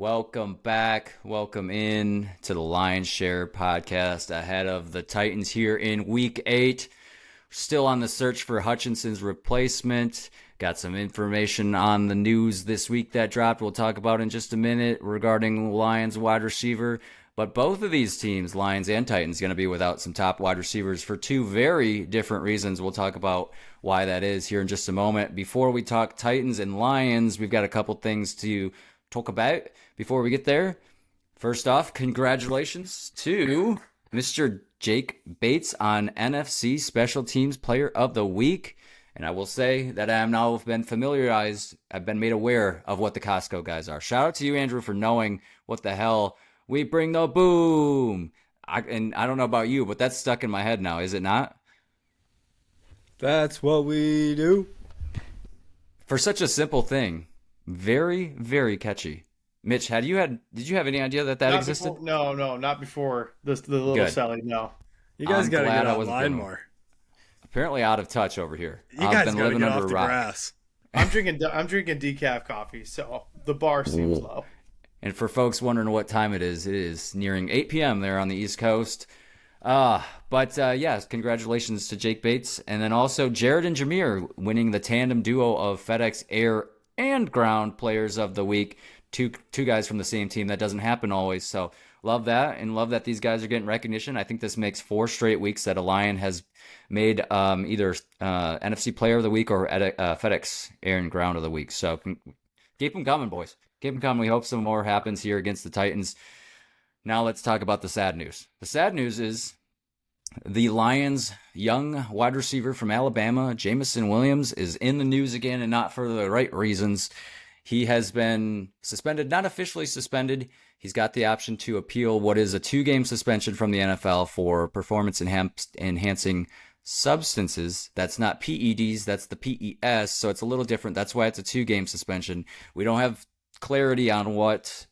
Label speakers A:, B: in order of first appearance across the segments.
A: Welcome back. Welcome in to the Lions Share podcast ahead of the Titans here in week 8. Still on the search for Hutchinson's replacement. Got some information on the news this week that dropped. We'll talk about in just a minute regarding Lions wide receiver. But both of these teams, Lions and Titans, going to be without some top wide receivers for two very different reasons. We'll talk about why that is here in just a moment. Before we talk Titans and Lions, we've got a couple things to talk about before we get there. First off, congratulations to Mr. Jake Bates on NFC Special Teams Player of the Week. And I will say that I am now been familiarized, I've been made aware of what the Costco guys are. Shout out to you, Andrew, for knowing what the hell we bring the boom. And I don't know about you, but that's stuck in my head now, is it not?
B: That's what we do.
A: For such a simple thing. Very, very catchy. Mitch, did you have any idea that
C: Not
A: existed?
C: Before, no, not before the little
A: Good.
C: Sally. No,
B: You guys
A: I'm
B: got to
A: glad
B: get
A: I wasn't
B: online
A: feeling
B: more.
A: Apparently out of touch over here.
B: You
A: I've
B: guys
A: been
B: got to
A: living
B: get
A: under
B: off
A: a
B: the
A: rock.
B: grass.
C: I'm drinking decaf coffee, so the bar seems low.
A: And for folks wondering what time it is nearing 8 p.m. there on the East Coast. Yes, congratulations to Jake Bates. And then also Jared and Jameer winning the tandem duo of FedEx Air and Ground Players of the Week. Two guys from the same team. That doesn't happen always. So love that, and love that these guys are getting recognition. I think this makes 4 straight weeks that a Lion has made either NFC Player of the Week or FedEx Air and Ground of the Week. So keep them coming, boys. Keep them coming. We hope some more happens here against the Titans. Now let's talk about the sad news. The sad news is the Lions' young wide receiver from Alabama, Jameson Williams, is in the news again, and not for the right reasons. He has been suspended, not officially suspended. He's got the option to appeal what is a 2-game suspension from the NFL for performance-enhancing substances. That's not PEDs, that's the PES, so it's a little different. That's why it's a 2-game suspension. We don't have clarity on what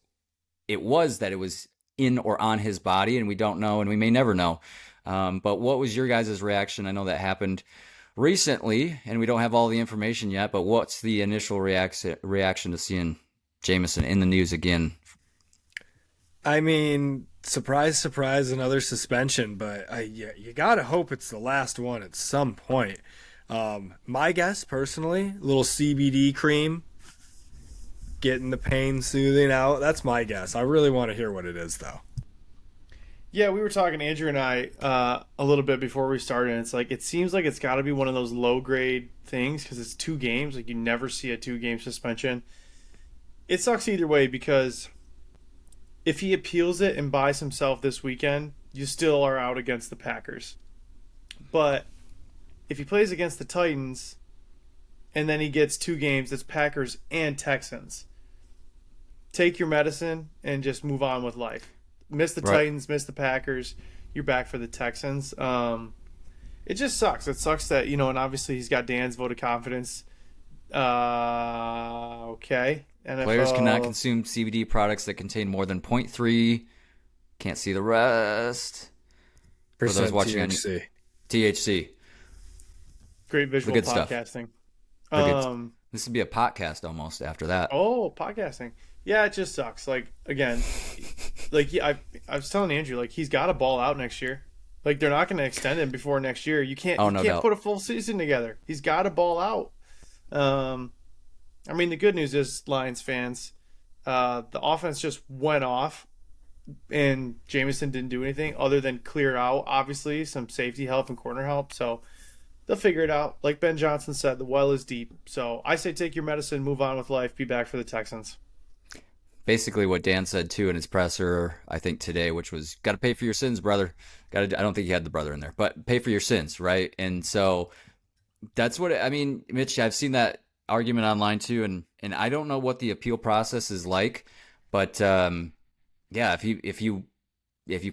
A: it was that it was in or on his body, and we don't know, and we may never know. But what was your guys' reaction? I know that happened recently, and we don't have all the information yet, but what's the initial reaction to seeing Jameson in the news again?
B: I mean, surprise, surprise, another suspension, but you got to hope it's the last one at some point. My guess, personally, a little CBD cream, getting the pain soothing out. That's my guess. I really want to hear what it is, though.
C: Yeah, we were talking, Andrew and I, a little bit before we started. And it seems like it's got to be one of those low grade things because it's 2 games. Like, you never see a 2-game suspension. It sucks either way because if he appeals it and buys himself this weekend, you still are out against the Packers. But if he plays against the Titans and then he gets 2 games, it's Packers and Texans. Take your medicine and just move on with life. Miss the Titans, miss the Packers. You're back for the Texans. It just sucks. It sucks that, and obviously he's got Dan's vote of confidence. Okay. NFL.
A: Players cannot consume CBD products that contain more than 0.3. Can't see the rest. For those watching
B: THC.
A: THC.
C: Great visual
A: good
C: podcasting.
A: This would be a podcast almost after that.
C: Oh, podcasting. Yeah, it just sucks. Again, I was telling Andrew, he's got to ball out next year. They're not going to extend him before next year. You can't put a full season together. He's got to ball out. The good news is, Lions fans, the offense just went off, and Jameson didn't do anything other than clear out, obviously, some safety help and corner help. So they'll figure it out. Like Ben Johnson said, the well is deep. So I say take your medicine, move on with life, be back for the Texans.
A: Basically what Dan said too in his presser, I think today, which was got to pay for your sins, brother. I don't think he had the brother in there, but pay for your sins, right? And so that's what Mitch. I've seen that argument online too, and I don't know what the appeal process is like, but if you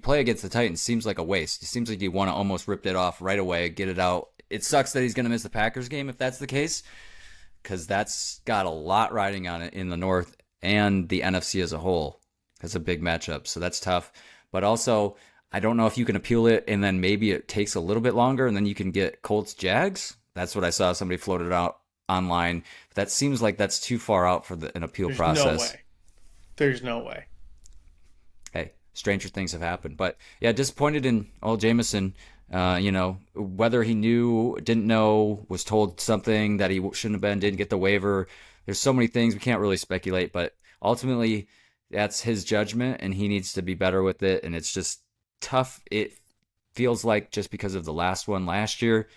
A: play against the Titans, it seems like a waste. It seems like you want to almost rip it off right away, get it out. It sucks that he's going to miss the Packers game if that's the case, because that's got a lot riding on it in the North and the NFC as a whole. That's a big matchup, so that's tough. But also, I don't know if you can appeal it and then maybe it takes a little bit longer and then you can get Colts Jags. That's what I saw somebody floated out online. That seems like that's too far out for an appeal process.
C: No way. There's no way.
A: Hey, stranger things have happened. But yeah, disappointed in old Jameson. Whether he knew, didn't know, was told something that he shouldn't have been, didn't get the waiver. There's so many things we can't really speculate, but ultimately that's his judgment and he needs to be better with it. And it's just tough. It feels like just because of the last one last year,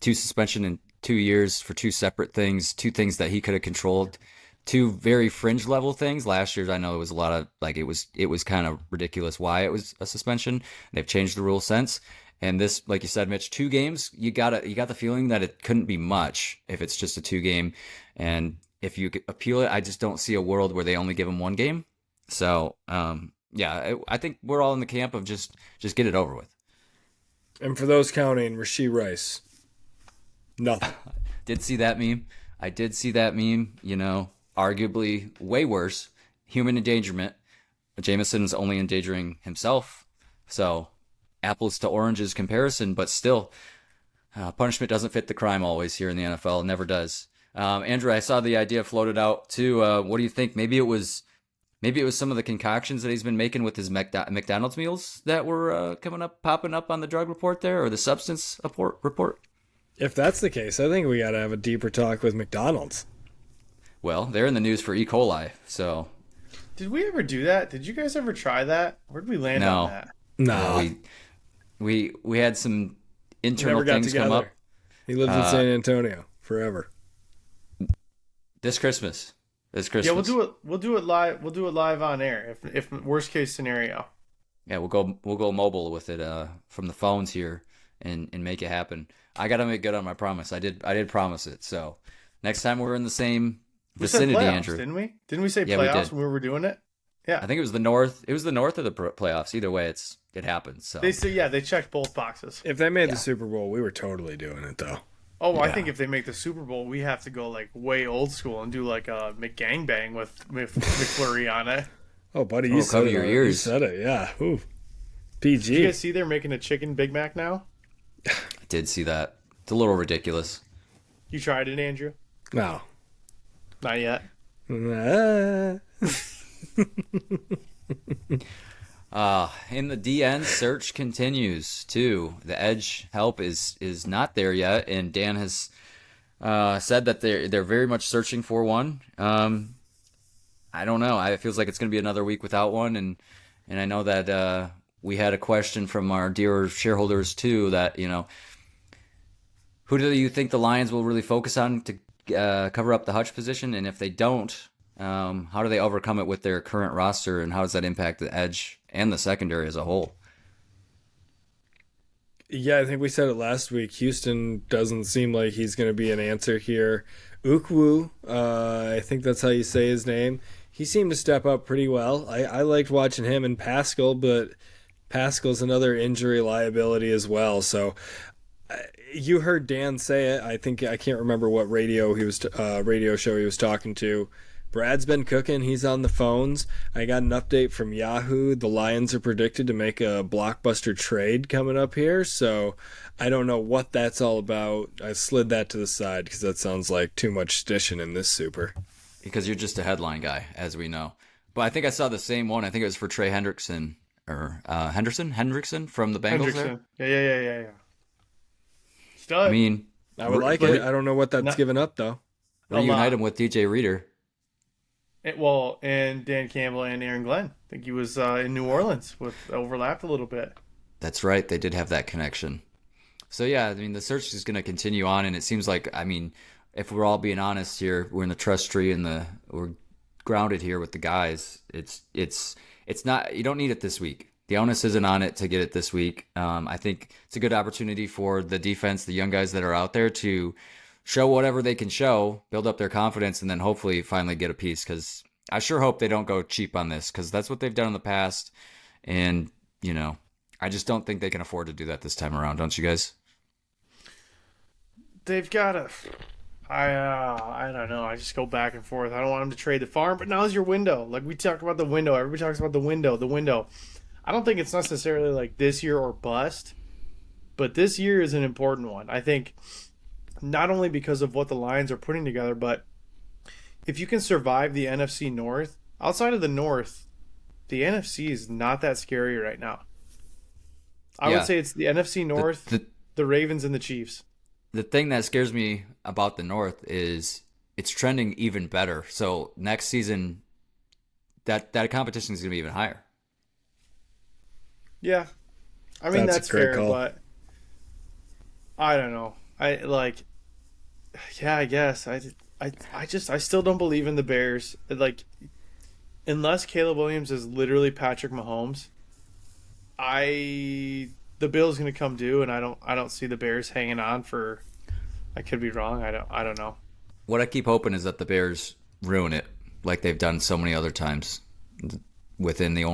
A: 2 suspension in 2 years for 2 separate things, 2 things that he could have controlled, 2 very fringe level things. Last year, I know it was a lot of it was kind of ridiculous why it was a suspension. They've changed the rule since. And this, like you said, Mitch, 2 games, you got the feeling that it couldn't be much if it's just a 2 game. And if you appeal it, I just don't see a world where they only give him 1 game. So, I think we're all in the camp of just get it over with.
B: And for those counting, Rashee Rice, nothing.
A: Did see that meme. I did see that meme, arguably way worse, human endangerment. Jameson's only endangering himself. So apples to oranges comparison, but still, punishment doesn't fit the crime always here in the NFL. It never does. Andrew, I saw the idea floated out too. What do you think? Maybe it was some of the concoctions that he's been making with his McDonald's meals that were popping up on the drug report there, or the substance report.
B: If that's the case, I think we got to have a deeper talk with McDonald's.
A: Well, they're in the news for E. coli, so.
C: Did we ever do that? Did you guys ever try that? Where did we land on that?
B: No.
A: We had some internal things come up.
B: He lives in San Antonio forever.
A: This Christmas.
C: Yeah, we'll do it live. We'll do it live on air. If worst case scenario.
A: Yeah, we'll go mobile with it from the phones here and make it happen. I gotta make good on my promise. I did promise it. So next time we're in the same vicinity,
C: playoffs,
A: Andrew.
C: Didn't we? Didn't we say playoffs when we were doing it? Yeah.
A: I think it was the North. It was the North of the playoffs. Either way, it happens. So
C: they checked both boxes.
B: If they made the Super Bowl, we were totally doing it though.
C: Oh, yeah. I think if they make the Super Bowl, we have to go like way old school and do like a McGangbang with McFlurry on it.
B: Oh, buddy, you said it. You said it, yeah. Ooh. PG.
C: Did you guys see they're making a chicken Big Mac now?
A: I did see that. It's a little ridiculous.
C: You tried it, Andrew?
B: No.
C: Not yet.
A: In the DN, search continues too. The edge help is not there yet, and Dan has said that they're very much searching for one. I don't know. It feels like it's going to be another week without one, and I know that we had a question from our dear shareholders too. That who do you think the Lions will really focus on to cover up the Hutch position, and if they don't, how do they overcome it with their current roster, and how does that impact the edge and the secondary as a whole?
B: Yeah, I think we said it last week. Houston doesn't seem like he's going to be an answer here. Ukwu, I think that's how you say his name. He seemed to step up pretty well. I liked watching him and Pascal, but Pascal's another injury liability as well. So you heard Dan say it. I can't remember what radio show he was talking to. Brad's been cooking. He's on the phones. I got an update from Yahoo. The Lions are predicted to make a blockbuster trade coming up here, so I don't know what that's all about. I slid that to the side because that sounds like too much stishing in this super.
A: Because you're just a headline guy, as we know. But I think I saw the same one. I think it was for Trey Hendrickson or Hendrickson from the Bengals.
C: Yeah. Stud.
A: I mean,
B: I would like it. I don't know what that's given up though.
A: Reunite him with DJ Reader.
C: And Dan Campbell and Aaron Glenn. I think he was in New Orleans overlapped a little bit.
A: That's right. They did have that connection. So, yeah, I mean, the search is going to continue on. And it seems like, I mean, if we're all being honest here, we're in the trust tree and we're grounded here with the guys. It's not, you don't need it this week. The onus isn't on it to get it this week. I think it's a good opportunity for the defense, the young guys that are out there to show whatever they can show, build up their confidence, and then hopefully finally get a piece. Because I sure hope they don't go cheap on this, because that's what they've done in the past. And, I just don't think they can afford to do that this time around. Don't you guys?
C: They've got to. I don't know. I just go back and forth. I don't want them to trade the farm, but now's your window. Like we talk about the window. Everybody talks about the window. I don't think it's necessarily like this year or bust, but this year is an important one. I think not only because of what the Lions are putting together, but if you can survive the NFC North outside of the North, the NFC is not that scary right now. I would say it's the NFC North, the Ravens, and the Chiefs.
A: The thing that scares me about the North is it's trending even better. So next season, that competition is going to be even higher.
C: Yeah, I mean that's
B: a great
C: fair,
B: call.
C: but I don't know. I guess I still don't believe in the Bears. Like, unless Caleb Williams is literally Patrick Mahomes, the Bills going to come due, and I don't see the Bears hanging on for. I could be wrong. I don't know.
A: What I keep hoping is that the Bears ruin it, like they've done so many other times within their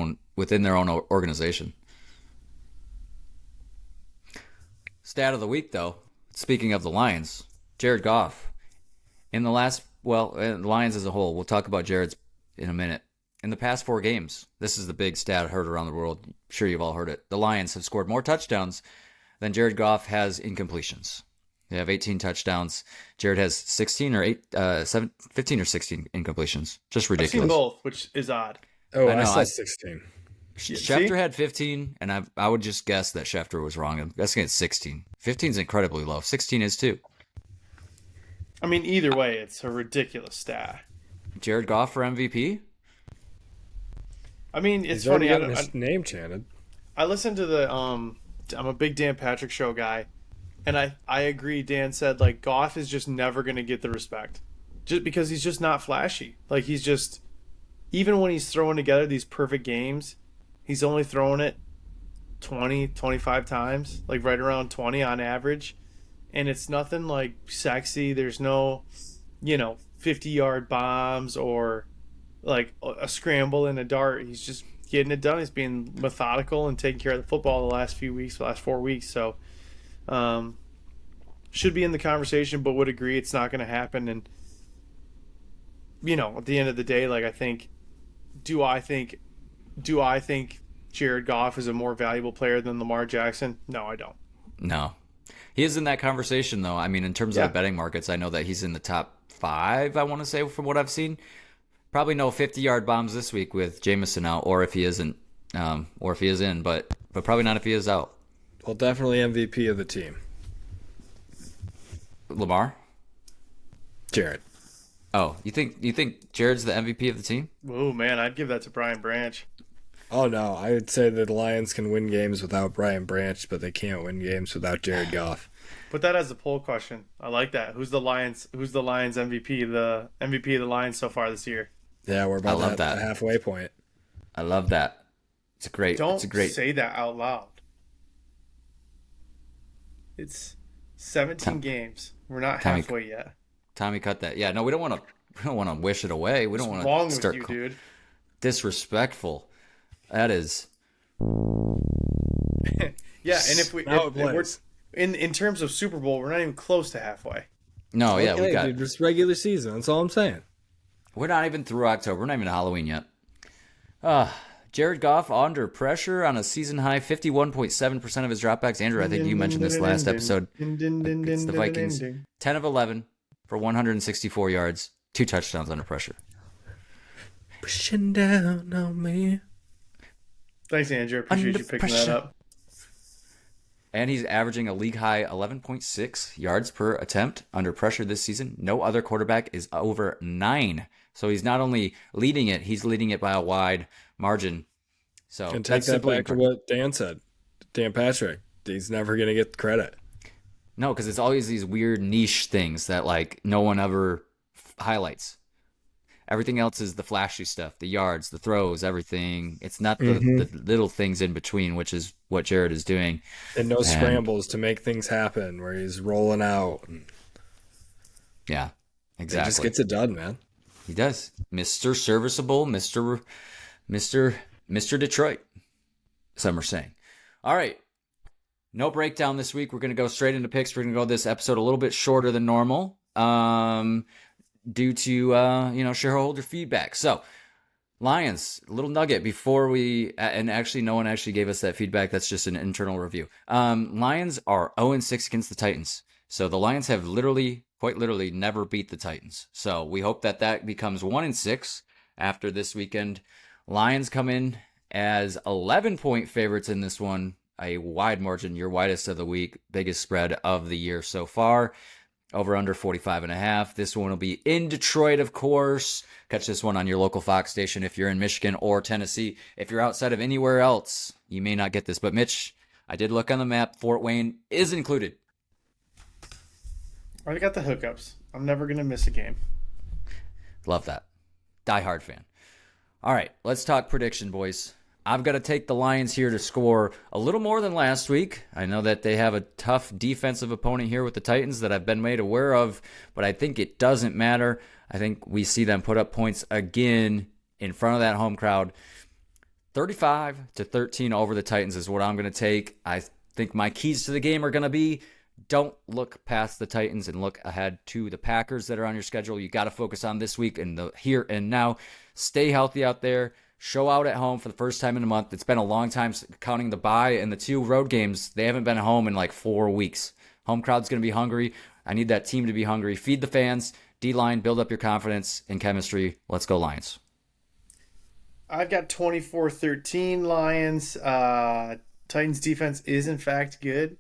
A: own organization. Stat of the week, though. Speaking of the Lions, Jared Goff. In the Lions as a whole, we'll talk about Jared's in a minute. In the past 4 games, this is the big stat heard around the world. I'm sure you've all heard it. The Lions have scored more touchdowns than Jared Goff has incompletions. They have 18 touchdowns. Jared has 15 or 16 incompletions. Just ridiculous.
C: I've seen both, which is odd.
B: Oh,
A: I know,
B: I saw 16.
A: Schefter had 15, and I would just guess that Schefter was wrong. I'm guessing it's 16. 15 is incredibly low. 16 is too.
C: I mean, either way, it's a ridiculous stat.
A: Jared Goff for MVP?
C: I mean, it's
B: He's already
C: funny.
B: getting his name chanted.
C: I listened to the I'm a big Dan Patrick Show guy, and I agree. Dan said like Goff is just never going to get the respect, just because he's just not flashy. Like he's just, even when he's throwing together these perfect games, he's only throwing it 20, 25 times, like right around 20 on average. And it's nothing like sexy. There's no, 50-yard bombs or like a scramble and a dart. He's just getting it done. He's being methodical and taking care of the football the last 4 weeks. So should be in the conversation, but would agree it's not going to happen. And, at the end of the day, like do I think Jared Goff is a more valuable player than Lamar Jackson? No, I don't.
A: No. He is in that conversation, though. I mean, in terms of the betting markets, I know that he's in the top 5, I want to say, from what I've seen. Probably no 50-yard bombs this week with Jameson out, or if he isn't, or if he is in, but probably not if he is out.
B: Well, definitely MVP of the team.
A: Lamar?
B: Jared.
A: Oh, you think Jared's the MVP of the team?
C: Oh, man, I'd give that to Brian Branch.
B: Oh, no. I would say that the Lions can win games without Brian Branch, but they can't win games without Jared Goff.
C: Put that as a poll question. I like that. Who's the Lions MVP? The MVP of the Lions so far this year?
B: Yeah, we're about at the halfway point.
A: I love that. It's great.
C: Don't
A: it's a great...
C: say that out loud. It's 17 games. We're not halfway yet.
A: Tommy, cut that. Yeah, no, we don't want to wish it away. We don't want to
C: wrong
A: start
C: with you, dude.
A: Disrespectful. That is.
C: Yeah, and we're in terms of Super Bowl, we're not even close to halfway.
A: No, yeah, we got
B: dude, just regular season. That's all I'm saying.
A: We're not even through October. We're not even Halloween yet. Jared Goff under pressure on a season high 51.7% of his dropbacks. Andrew, I think you mentioned this last episode. It's the Vikings. 10 of 11 for 164 yards, 2 touchdowns under pressure.
B: Pushing down on me.
C: Thanks, Andrew. I appreciate you picking that up.
A: And he's averaging a league high 11.6 yards per attempt under pressure this season. No other quarterback is over 9. So he's not only leading it, he's leading it by a wide margin. So
B: and take that back to what Dan said. Dan Patrick, he's never going to get credit.
A: No, because it's always these weird niche things that like no one ever highlights. Everything else is the flashy stuff, the yards, the throws, everything. It's not the little things in between, which is what Jared is doing.
B: And no scrambles to make things happen where he's rolling out.
A: Yeah, exactly.
B: He just gets it done, man.
A: He does. Mr. Serviceable, Mr. Detroit, some are saying. All right. No breakdown this week. We're going to go straight into picks. We're going to go this episode a little bit shorter than normal. Due to shareholder feedback. So Lions, a little nugget before we, and actually no one actually gave us that feedback. That's just an internal review. Lions are 0-6 against the Titans. So the Lions have quite literally never beat the Titans. So we hope that becomes 1-6. after this weekend. Lions come in as 11-point favorites in this one, a wide margin, your widest of the week, biggest spread of the year so far. Over under 45.5. This one will be in Detroit, of course. Catch this one on your local Fox station if you're in Michigan or Tennessee. If you're outside of anywhere else, you may not get this. But Mitch, I did look on the map. Fort Wayne is included.
C: I got the hookups. I'm never going to miss a game.
A: Love that. Die hard fan. All right, let's talk prediction, boys. I've got to take the Lions here to score a little more than last week. I know that they have a tough defensive opponent here with the Titans that I've been made aware of, but I think it doesn't matter. I think we see them put up points again in front of that home crowd. 35-13 over the Titans is what I'm going to take. I think my keys to the game are going to be don't look past the Titans and look ahead to the Packers that are on your schedule. You got to focus on this week and the here and now. Stay healthy out there. Show out at home for the first time in a month. It's been a long time counting the bye and the 2 road games. They haven't been home in like 4 weeks. Home crowd's going to be hungry. I need that team to be hungry. Feed the fans. D-line, build up your confidence and chemistry. Let's go Lions.
C: I've got 24-13 Lions. Titans defense is in fact good.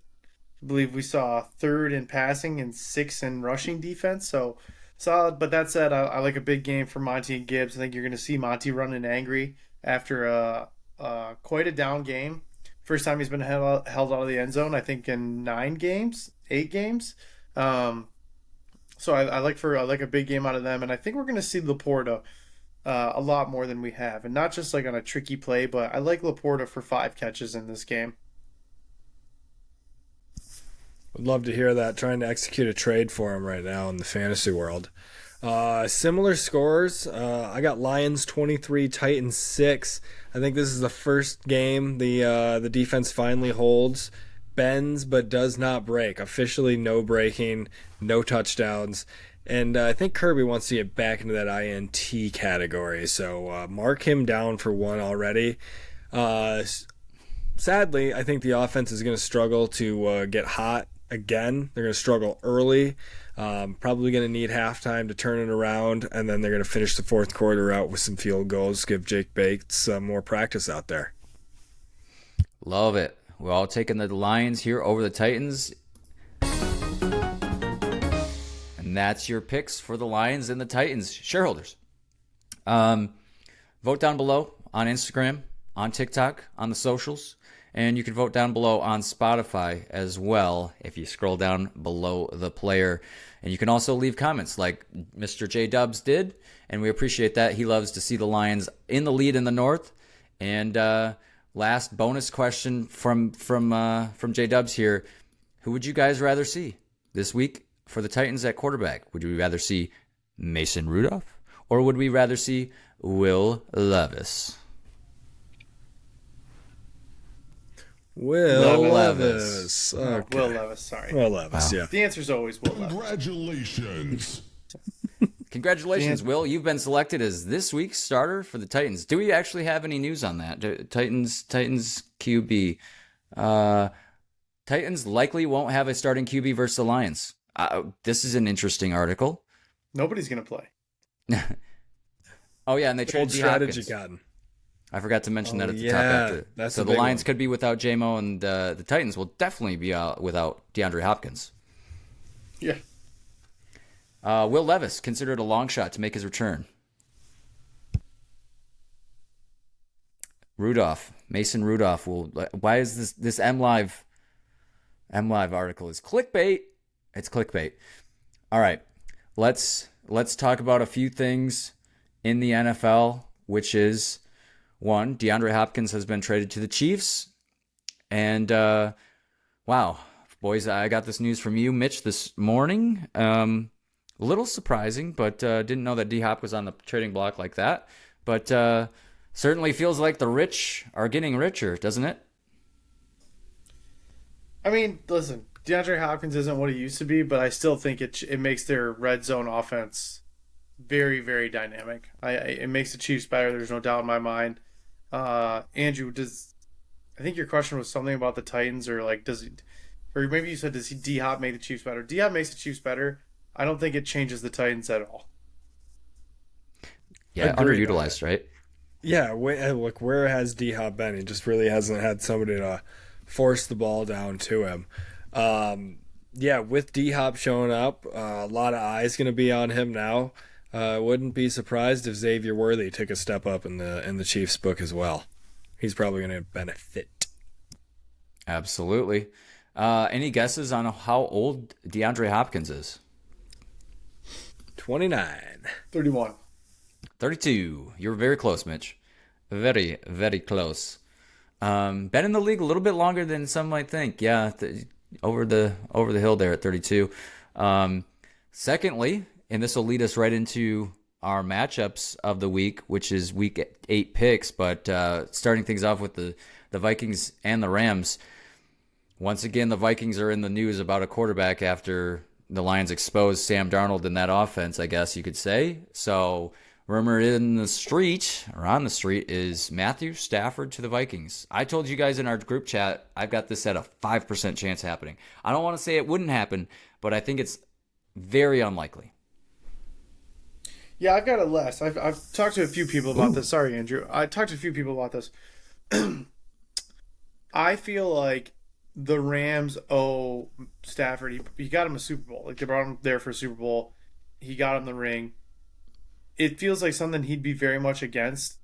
C: I believe we saw 3rd in passing and 6th in rushing defense. So solid, but that said, I like a big game for Monty and Gibbs. I think you're going to see Monty running angry after quite a down game. First time he's been held out of the end zone, I think, in 8 games. So I like a big game out of them, and I think we're going to see Laporta a lot more than we have, and not just like on a tricky play, but I like Laporta for 5 catches in this game.
B: Would love to hear that. Trying to execute a trade for him right now in the fantasy world. Similar scores. I got Lions 23, Titans 6. I think this is the first game the defense finally holds, bends but does not break. Officially no breaking, no touchdowns. And I think Kirby wants to get back into that INT category. So mark him down for 1 already. Sadly, I think the offense is going to struggle to get hot again. They're going to struggle early. Probably going to need halftime to turn it around, and then they're going to finish the fourth quarter out with some field goals, give Jake Bates more practice out there.
A: Love it. We're all taking the Lions here over the Titans. And that's your picks for the Lions and the Titans. Shareholders, vote down below on Instagram, on TikTok, on the socials. And you can vote down below on Spotify as well if you scroll down below the player. And you can also leave comments like Mr. J Dubs did, and we appreciate that. He loves to see the Lions in the lead in the North. And last bonus question from J Dubs here: who would you guys rather see this week for the Titans at quarterback? Would we rather see Mason Rudolph, or would we rather see Will Levis?
B: Will Levis. Okay.
C: Will Levis, sorry.
B: Will Levis,
A: Wow.
B: Yeah.
C: The answer is always Will Levis.
A: Congratulations, Will. You've been selected as this week's starter for the Titans. Do we actually have any news on that? Titans QB. Titans likely won't have a starting QB versus the Lions. This is an interesting article.
C: Nobody's going to play.
A: Oh, yeah, and they
B: Old
A: traded D.
B: strategy
A: Hopkins.
B: gotten.
A: I forgot to mention that at the
B: yeah,
A: top. After.
B: that's
A: So
B: a
A: the
B: big
A: Lions
B: one.
A: could be without Jamo, and the Titans will definitely be out without DeAndre Hopkins.
C: Yeah.
A: Will Levis considered a long shot to make his return. Mason Rudolph will. Why is this M Live article is clickbait? It's clickbait. All right, let's talk about a few things in the NFL, which is one, DeAndre Hopkins has been traded to the Chiefs, and wow, boys, I got this news from you, Mitch, this morning. A little surprising, but didn't know that D-Hop was on the trading block like that. But certainly feels like the rich are getting richer, doesn't it?
C: I mean, listen, DeAndre Hopkins isn't what he used to be, but I still think it makes their red zone offense very, very dynamic. It makes the Chiefs better. There's no doubt in my mind. Andrew, I think your question was something about the Titans, or like or maybe you said does D-Hop make the Chiefs better? D-Hop makes the Chiefs better. I don't think it changes the Titans at all.
A: Yeah,
B: Agreed.
A: underutilized, right?
B: Yeah, look, where has D Hop been? He just really hasn't had somebody to force the ball down to him. Yeah, with D Hop showing up, a lot of eyes going to be on him now. Wouldn't be surprised if Xavier Worthy took a step up in the Chiefs book as well. He's probably going to benefit.
A: Absolutely. Any guesses on how old DeAndre Hopkins is?
B: 29.
C: 31.
A: 32. You were very close, Mitch. Very, very close. Been in the league a little bit longer than some might think. Yeah, over the hill there at 32. Secondly, and this will lead us right into our matchups of the week, which is week 8 picks, but starting things off with the Vikings and the Rams. Once again, the Vikings are in the news about a quarterback after the Lions exposed Sam Darnold in that offense, I guess you could say. So rumor in the street, or on the street, is Matthew Stafford to the Vikings. I told you guys in our group chat, I've got this at a 5% chance happening. I don't want to say it wouldn't happen, but I think it's very unlikely.
C: Yeah, I've got it less. I've talked to a few people about this. Sorry, Andrew. I talked to a few people about this. I feel like the Rams owe Stafford. He got him a Super Bowl. Like, they brought him there for a Super Bowl. He got him the ring. It feels like something he'd be very much against.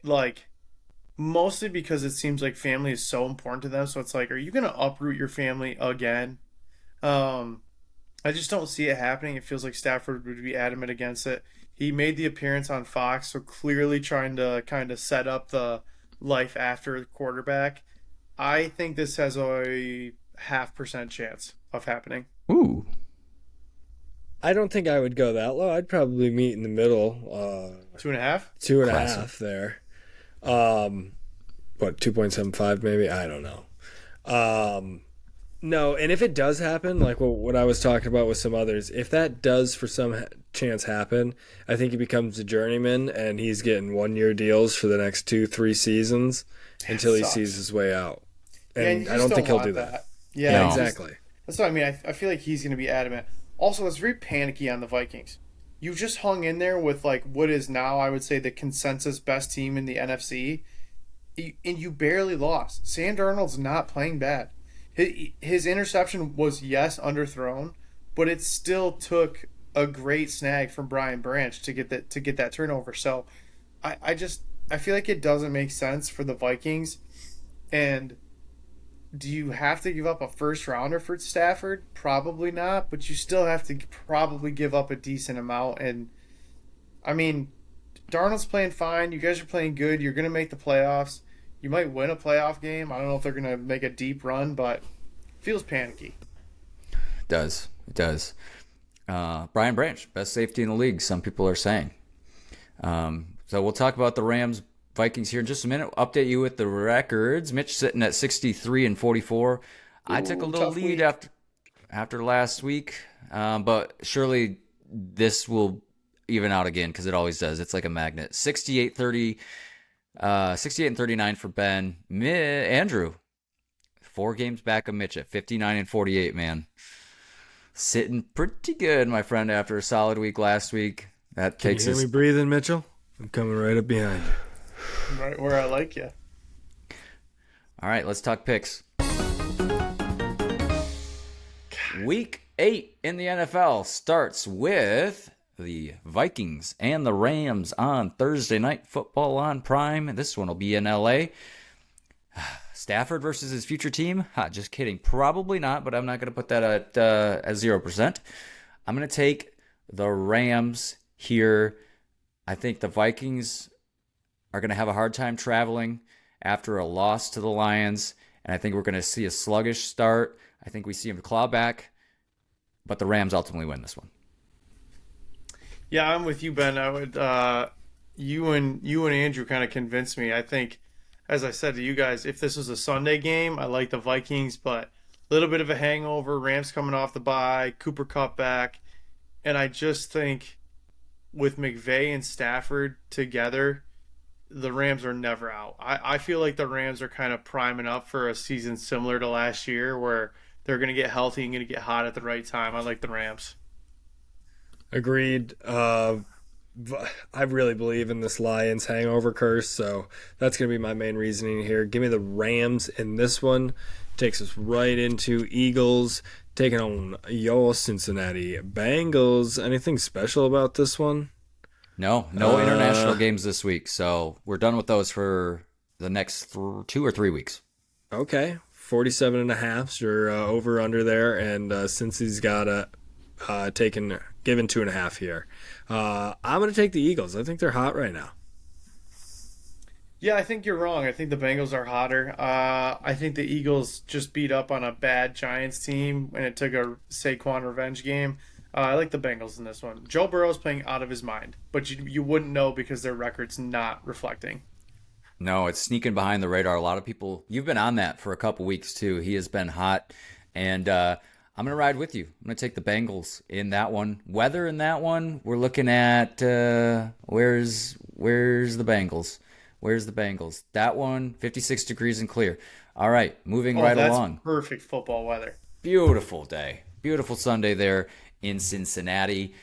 C: Like, mostly because it seems like family is so important to them. So it's like, are you going to uproot your family again? I just don't see it happening. It feels like Stafford would be adamant against it. He made the appearance on Fox, so clearly trying to kind of set up the life after the quarterback. I think this has a 0.5% chance of happening.
A: Ooh.
B: I don't think I would go that low. I'd probably meet in the middle.
C: 2.5?
B: 2.5 there. What, 2.75 maybe? I don't know. No, and if it does happen, like what I was talking about with some others, if that does for some chance happen, I think he becomes a journeyman and he's getting 1-year deals for the next 2-3 seasons until he sees his way out. And I don't think he'll do that.
C: Yeah,
A: No.
B: Exactly.
C: That's what I mean. I feel like he's going to be adamant. Also, it's very panicky on the Vikings. You just hung in there with like what is now, I would say, the consensus best team in the NFC, and you barely lost. Sam Darnold's not playing bad. His interception was, yes, underthrown, but it still took a great snag from Brian Branch to get that turnover. So I feel like it doesn't make sense for the Vikings. And do you have to give up a first rounder for Stafford? Probably not, but you still have to probably give up a decent amount. And I mean, Darnold's playing fine. You guys are playing good. You're going to make the playoffs. You might win a playoff game. I don't know if they're going to make a deep run, but it feels panicky.
A: It does. Brian Branch, best safety in the league, some people are saying. So we'll talk about the Rams Vikings here in just a minute. Update you with the records. Mitch sitting at 63 and 44. I took a little lead after last week, but surely this will even out again because it always does. It's like a magnet. 68 and 39 for Ben. Andrew, 4 games back of Mitch at 59 and 48, man. Sitting pretty good, my friend, after a solid week last week. That takes
B: Can you
A: us.
B: hear me breathing, Mitchell? I'm coming right up behind you.
C: Right where I like you.
A: All right, let's talk picks. Week 8 in the NFL starts with the Vikings and the Rams on Thursday Night Football on Prime. This one will be in LA. Stafford versus his future team? Just kidding. Probably not, but I'm not going to put that at 0%. I'm going to take the Rams here. I think the Vikings are going to have a hard time traveling after a loss to the Lions, and I think we're going to see a sluggish start. I think we see them claw back, but the Rams ultimately win this one.
C: Yeah, I'm with you, Ben. I would you and Andrew kind of convinced me. I think, as I said to you guys, if this was a Sunday game, I like the Vikings, but a little bit of a hangover. Rams coming off the bye, Cooper Kupp back, and I just think with McVay and Stafford together, the Rams are never out. I feel like the Rams are kind of priming up for a season similar to last year where they're going to get healthy and going to get hot at the right time. I like the Rams.
B: Agreed. I really believe in this Lions hangover curse, so that's going to be my main reasoning here. Give me the Rams in this one. Takes us right into Eagles taking on your Cincinnati Bengals. Anything special about this one?
A: No international games this week, so we're done with those for the next 2 or 3 weeks.
B: Okay, 47 and a half. You're over under there, and since he's got a given 2.5 here, I'm going to take the Eagles. I think they're hot right now.
C: Yeah, I think you're wrong. I think the Bengals are hotter. I think the Eagles just beat up on a bad Giants team, and it took a Saquon revenge game. I like the Bengals in this one. Joe Burrow's playing out of his mind, but you wouldn't know because their record's not reflecting.
A: No, it's sneaking behind the radar. A lot of people, you've been on that for a couple weeks too. He has been hot, and I'm going to ride with you. I'm going to take the Bengals in that one. Weather in that one, we're looking at where's the Bengals? Where's the Bengals? That one, 56 degrees and clear. All right, moving right along.
C: Perfect football weather.
A: Beautiful day. Beautiful Sunday there in Cincinnati.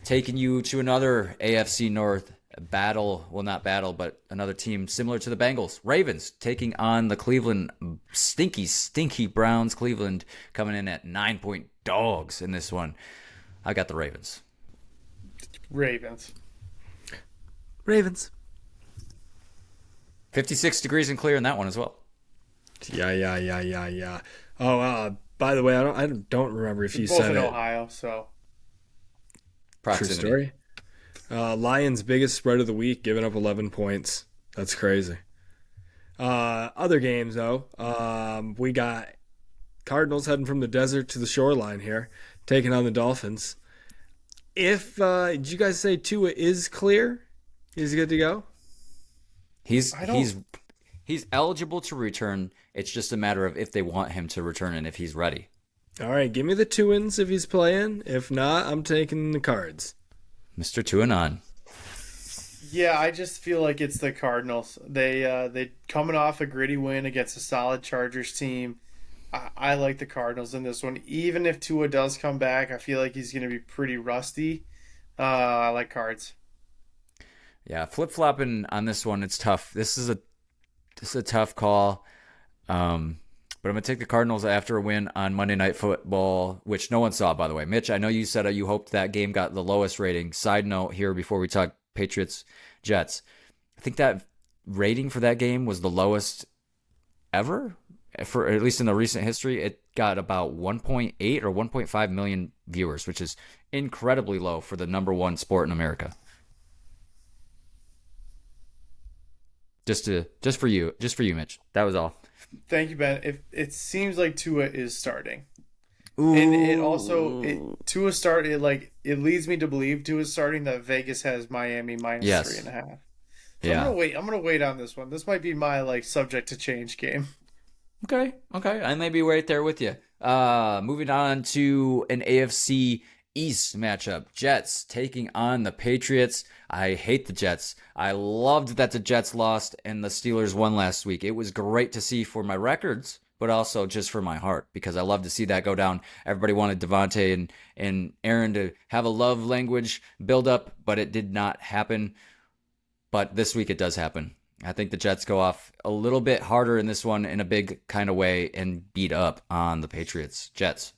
A: Taking you to another AFC North battle. Well, not battle, but another team similar to the Bengals. Ravens taking on the Cleveland stinky Browns. Cleveland coming in at 9-point dogs in this one. I got the Ravens.
C: Ravens.
A: 56 degrees and clear in that one as well.
B: Yeah. Oh, by the way, I don't remember if you
C: both
B: said
C: in
B: it.
C: Ohio, so
A: Proximity.
B: True story. Lions' biggest spread of the week, giving up 11 points. That's crazy. Other games, though, we got Cardinals heading from the desert to the shoreline here, taking on the Dolphins. Did you guys say Tua is clear? He's good to go?
A: He's eligible to return. It's just a matter of if they want him to return and if he's ready.
B: All right, give me the Tuans if he's playing. If not, I'm taking the Cards.
A: Mr. Tuanon.
C: yeah, I just feel like it's the Cardinals. They coming off a gritty win against a solid Chargers team. I like the Cardinals in this one. Even if Tua does come back, I feel like he's going to be pretty rusty. I like Cards.
A: Yeah, flip-flopping on this one, it's tough. This is a tough call. But I'm going to take the Cardinals after a win on Monday Night Football, which no one saw, by the way. Mitch, I know you said you hoped that game got the lowest rating. Side note here before we talk Patriots-Jets. I think that rating for that game was the lowest ever, for at least in the recent history. It got about 1.8 or 1.5 million viewers, which is incredibly low for the number one sport in America. Just for you, Mitch. That was all.
C: Thank you, Ben. It seems like Tua is starting.
A: Ooh.
C: And it also Tua start it leads me to believe Tua is starting that Vegas has Miami minus
A: Yes.
C: 3.5. So
A: Yeah.
C: I'm gonna wait on this one. This might be my subject to change game.
A: Okay. I may be right there with you. Moving on to an AFC East matchup. Jets taking on the Patriots. I hate the Jets. I loved that the Jets lost and the Steelers won last week. It was great to see for my records, but also just for my heart, because I love to see that go down. Everybody wanted Devontae and Aaron to have a love language build up, but it did not happen. But this week it does happen. I think the Jets go off a little bit harder in this one in a big kind of way and beat up on the Patriots. Jets.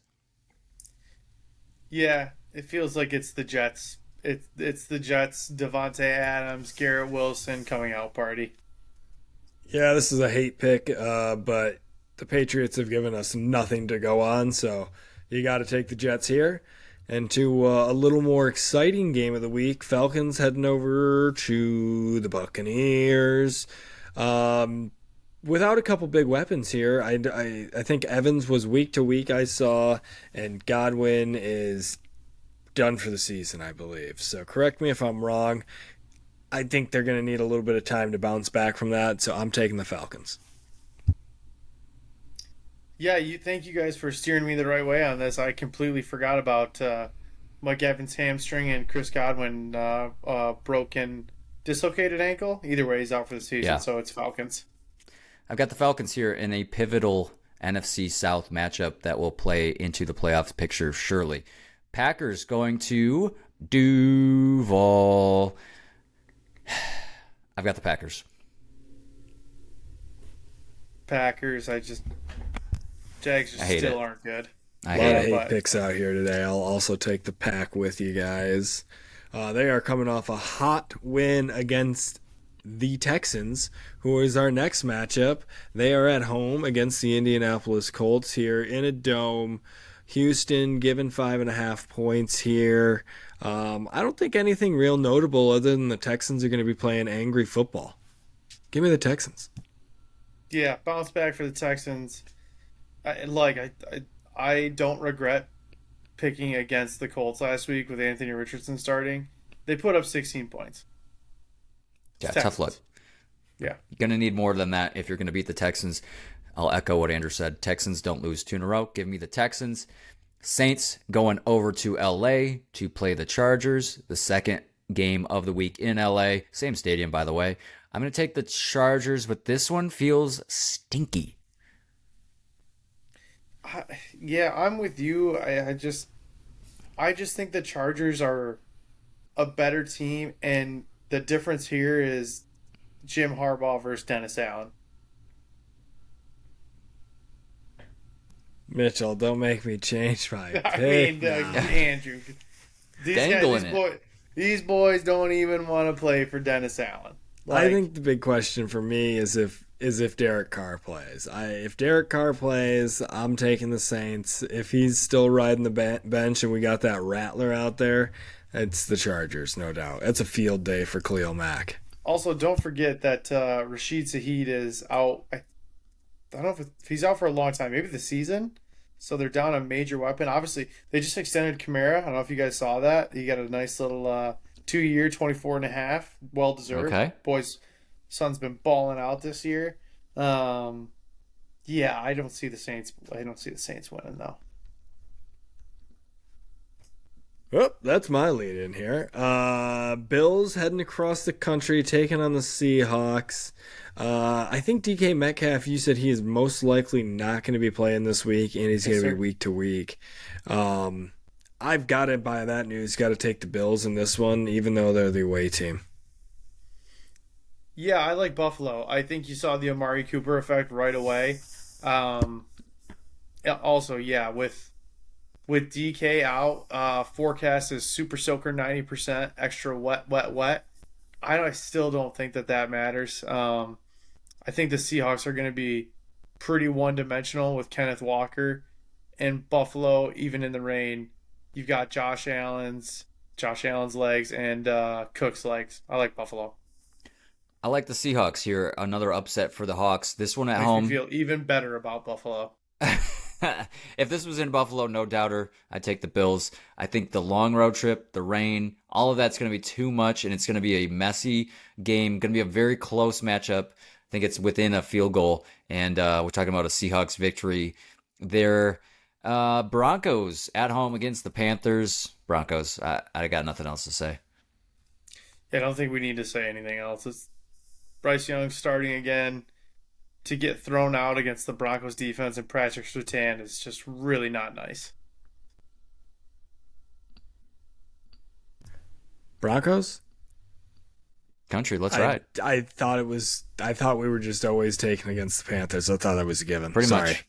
C: Yeah, it feels like it's the Jets. It's the Jets, Devontae Adams, Garrett Wilson coming out party.
B: Yeah, this is a hate pick, but the Patriots have given us nothing to go on, so you got to take the Jets here. And to a little more exciting game of the week, Falcons heading over to the Buccaneers. Without a couple big weapons here, I think Evans was week to week, I saw, and Godwin is done for the season, I believe. So correct me if I'm wrong. I think they're going to need a little bit of time to bounce back from that, so I'm taking the Falcons.
C: Yeah, thank you guys for steering me the right way on this. I completely forgot about Mike Evans' hamstring and Chris Godwin dislocated ankle. Either way, he's out for the season,
A: Yeah.
C: So it's Falcons.
A: I've got the Falcons here in a pivotal NFC South matchup that will play into the playoffs picture surely. Packers going to Duval. I've got the Packers.
C: Packers. Jags just
A: I hate
C: still
A: it.
C: aren't good.
A: I
B: A lot
A: hate
B: of
A: it.
B: hate picks out here today. I'll also take the Pack with you guys. They are coming off a hot win against the Texans, who is our next matchup. They are at home against the Indianapolis Colts here in a dome. Houston given 5.5 points here. I don't think anything real notable other than the Texans are going to be playing angry football. Give me the Texans.
C: Yeah, bounce back for the Texans. I don't regret picking against the Colts last week with Anthony Richardson starting. They put up 16 points.
A: Yeah,
C: Texans.
A: tough luck.
C: Yeah.
A: You're going to need more than that if you're going to beat the Texans. I'll echo what Andrew said. Texans don't lose 2 in a row. Give me the Texans. Saints going over to LA to play the Chargers. The second game of the week in LA. Same stadium, by the way. I'm going to take the Chargers, but this one feels stinky.
C: Yeah, I'm with you. I just think the Chargers are a better team, and the difference here is Jim Harbaugh versus Dennis Allen.
B: Mitchell, don't make me change my pick.
C: I mean,
B: now.
C: Andrew,
A: Dangling
C: these boys don't even want to play for Dennis Allen.
B: I think the big question for me is if Derek Carr plays. If Derek Carr plays, I'm taking the Saints. If he's still riding the bench and we got that Rattler out there, it's the Chargers, no doubt. It's a field day for Khalil Mack.
C: Also, don't forget that Rashid Shaheed is out. I don't know if he's out for a long time, maybe the season. So they're down a major weapon. Obviously, they just extended Kamara. I don't know if you guys saw that. He got a nice little 2-year, 24.5, well deserved.
A: Okay.
C: Boy's son's been balling out this year. Yeah, I don't see the Saints winning though.
B: Oh, that's my lead in here. Bills heading across the country, taking on the Seahawks. I think DK Metcalf, you said he is most likely not going to be playing this week, and he's going to be week to week. I've got to, by that news, got to take the Bills in this one, even though they're the away team.
C: Yeah, I like Buffalo. I think you saw the Amari Cooper effect right away. Also, yeah, with DK out, forecast is super soaker 90%, extra wet. I still don't think that matters. I think the Seahawks are going to be pretty one-dimensional with Kenneth Walker. And Buffalo, even in the rain, you've got Josh Allen's legs and Cook's legs. I like Buffalo.
A: I like the Seahawks here. Another upset for the Hawks. This one at
C: Makes
A: home.
C: me feel even better about Buffalo.
A: If this was in Buffalo, no doubter, I'd take the Bills. I think the long road trip, the rain, all of that's going to be too much, and it's going to be a messy game. Going to be a very close matchup. I think it's within a field goal, and we're talking about a Seahawks victory. They're Broncos at home against the Panthers. Broncos. I got nothing else to say.
C: Yeah, I don't think we need to say anything else. It's Bryce Young starting again. To get thrown out against the Broncos defense and Patrick Surtain is just really not nice.
B: Broncos?
A: Country, let's ride.
B: I thought we were just always taking against the Panthers. I thought that was a given.
A: Pretty much.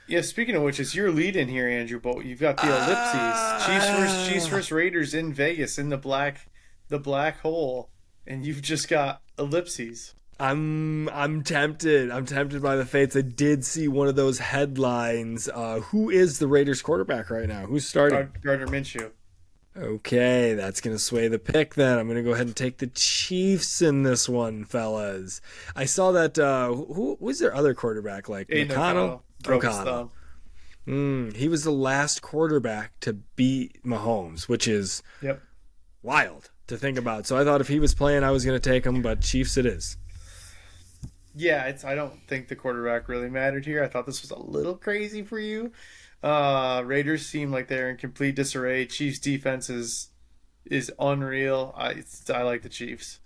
C: Yeah, speaking of which, it's your lead in here, Andrew, but you've got the ellipses. Chiefs versus Raiders in Vegas in the black hole, and you've just got ellipses.
B: I'm tempted. I'm tempted by the fates. I did see one of those headlines. Who is the Raiders quarterback right now? Who's starting?
C: Gardner Minshew.
B: Okay, that's going to sway the pick then. I'm going to go ahead and take the Chiefs in this one, fellas. I saw that, who was their other quarterback? Like McConnell? O'Connell. He was the last quarterback to beat Mahomes, which is wild to think about. So I thought if he was playing, I was going to take him, but Chiefs it is.
C: Yeah, I don't think the quarterback really mattered here. I thought this was a little crazy for you. Raiders seem like they're in complete disarray. Chiefs defense is unreal. I like the Chiefs.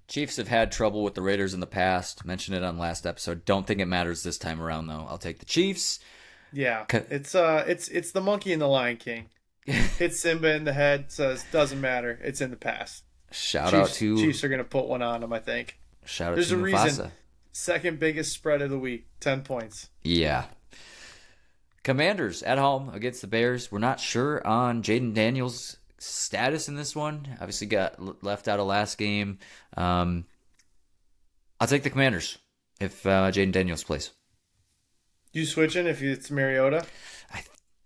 A: Chiefs have had trouble with the Raiders in the past. Mentioned it on last episode. Don't think it matters this time around though. I'll take the Chiefs.
C: Yeah, it's the monkey and the Lion King. hits Simba in the head, says, doesn't matter. It's in the past. Chiefs are going to put one on him, I think.
A: There's
C: a
A: Mufasa.
C: reason. Second biggest spread of the week, 10 points.
A: Yeah. Commanders at home against the Bears. We're not sure on Jaden Daniels' status in this one. Obviously got left out of last game. I'll take the Commanders if Jaden Daniels plays.
C: You switching if it's Mariota?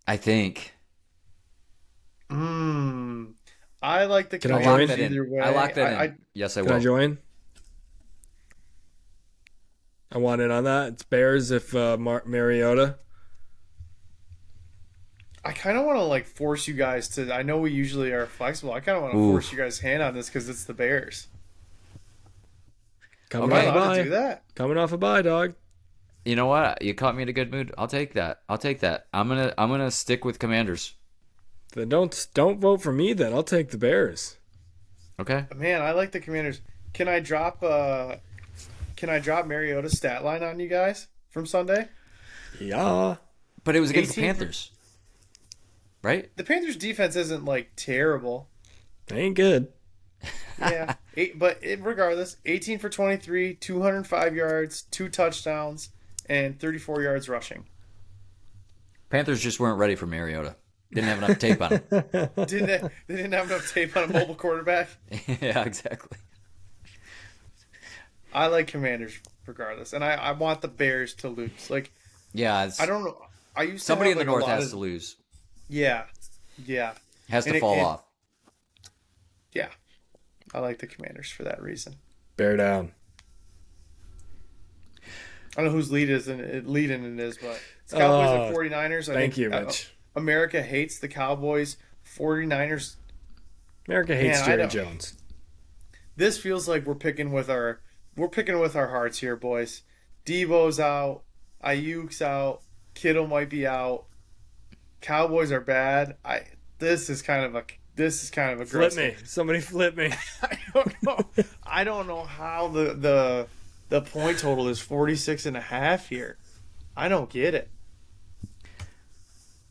A: I think.
C: I like the
B: Can I
C: Commanders
B: join?
C: either way.
A: I lock that in. Yes, I will.
B: Can I join? I want in on that. It's Bears if Mariota.
C: I kind of want to like force you guys to. I know we usually are flexible. I kind of want to force you guys' hand on this because it's the Bears.
B: Coming
C: Am I
B: off a
C: allowed
B: bye.
C: to do that?
B: Coming off a bye, dog.
A: You know what? You caught me in a good mood. I'll take that. I'm gonna stick with Commanders.
B: Then don't vote for me. Then I'll take the Bears.
A: Okay.
C: Man, I like the Commanders. Can I drop Mariota's stat line on you guys from Sunday?
B: Yeah.
A: But it was against the
C: 18
A: Panthers, right?
C: The Panthers' defense isn't like terrible.
B: Ain't good.
C: Yeah, regardless, 18 for 23, 205 yards, 2 touchdowns, and 34 yards rushing.
A: Panthers just weren't ready for Mariota. Didn't have enough tape on him.
C: They didn't have enough tape on a mobile quarterback.
A: Yeah, exactly.
C: I like Commanders regardless, and I want the Bears to lose. Like,
A: Yeah,
C: I don't know. I used to
A: somebody
C: have,
A: in the
C: like,
A: North
C: a lot
A: has
C: of-
A: to lose.
C: Yeah.
A: Has to
C: And
A: fall off.
C: Yeah, I like the Commanders for that reason.
B: Bear down.
C: I don't know whose leading it is, but it's Cowboys and 49ers.
B: Thank you, Mitch.
C: America hates the Cowboys. 49ers.
B: America hates
C: Man, I
B: Jerry
C: don't-
B: Jones.
C: This feels like we're picking with our hearts here, boys. Debo's out, Ayuk's out, Kittle might be out. Cowboys are bad. This is kind of aggressive.
B: Flip me. Somebody flip me.
C: I don't know. I don't know how the point total is 46.5 here. I don't get it.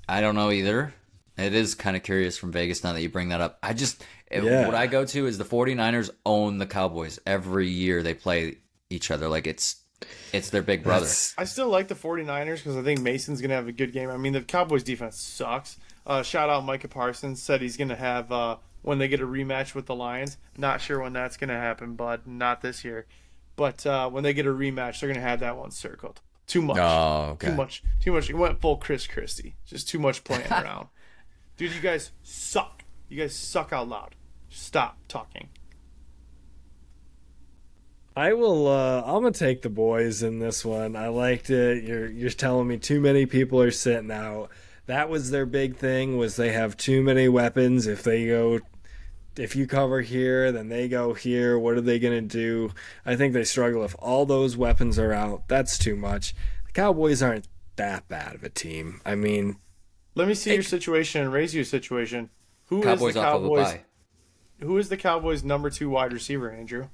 A: I don't know either. It is kind of curious from Vegas now that you bring that up.
B: Yeah.
A: What I go to is the 49ers own the Cowboys. Every year they play each other like it's their big brother.
C: I still like the 49ers because I think Mason's going to have a good game. I mean, the Cowboys defense sucks. Shout out Micah Parsons. Said he's going to have, when they get a rematch with the Lions. Not sure when that's going to happen, bud. Not this year. But when they get a rematch, they're going to have that one circled. Too much.
A: Oh, okay.
C: Too much. He went full Chris Christie. Just too much playing around. Dude, you guys suck. You guys suck out loud. Stop talking.
B: I will. I'm gonna take the boys in this one. I liked it. You're telling me too many people are sitting out. That was their big thing. Was they have too many weapons. If you cover here, then they go here. What are they gonna do? I think they struggle if all those weapons are out. That's too much. The Cowboys aren't that bad of a team. I mean,
C: Let me see your situation and raise you a situation. Who
A: Cowboys
C: is the
A: off of a
C: Cowboys?
A: bye.
C: Who is the Cowboys' number 2 wide receiver, Andrew?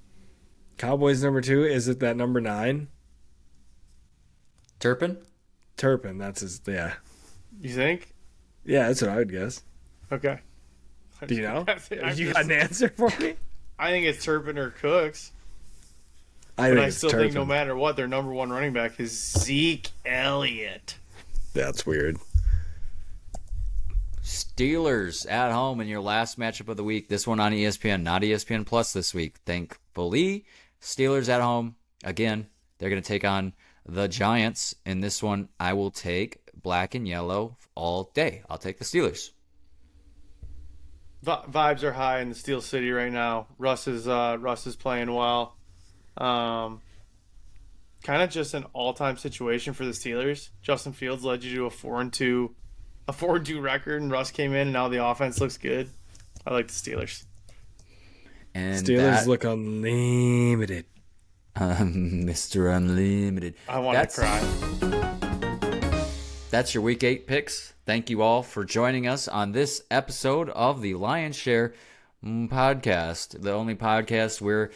B: Cowboys number 2, is it that number 9?
A: Turpin?
B: Turpin, that's his. Yeah,
C: You think?
B: yeah, that's what I would guess.
C: Okay.
B: Do you know?
C: I'm
B: You
C: just-
B: got an answer for me?
C: I think it's Turpin or Cooks,
B: I
C: but
B: think
C: I
B: it's
C: still
B: Turpin.
C: think no matter what, their number 1 running back is Zeke Elliott.
B: That's weird.
A: Steelers at home in your last matchup of the week. This one on ESPN, not ESPN Plus this week. Thankfully, Steelers at home. Again, they're going to take on the Giants. In this one, I will take black and yellow all day. I'll take the Steelers.
C: Vibes are high in the Steel City right now. Russ is playing well. Kind of just an all-time situation for the Steelers. Justin Fields led you to a 4-2 record, and Russ came in, and now the offense looks good. I like the Steelers.
A: And
B: Steelers look unlimited.
A: Mr. Unlimited.
C: I want to cry.
A: That's your Week 8 picks. Thank you all for joining us on this episode of the Lion's Share podcast, the only podcast where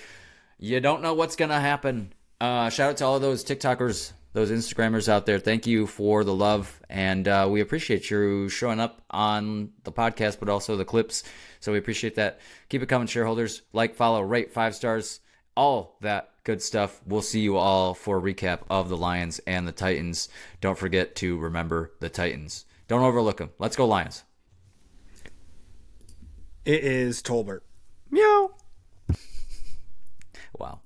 A: you don't know what's going to happen. Shout out to all of those TikTokers those Instagrammers out there, thank you for the love, and we appreciate you showing up on the podcast, but also the clips. So we appreciate that. Keep it coming, shareholders. Like, follow, rate, 5 stars, all that good stuff. We'll see you all for a recap of the Lions and the Titans. Don't forget to remember the Titans. Don't overlook them. Let's go Lions.
B: It is Tolbert. Meow.
A: Wow.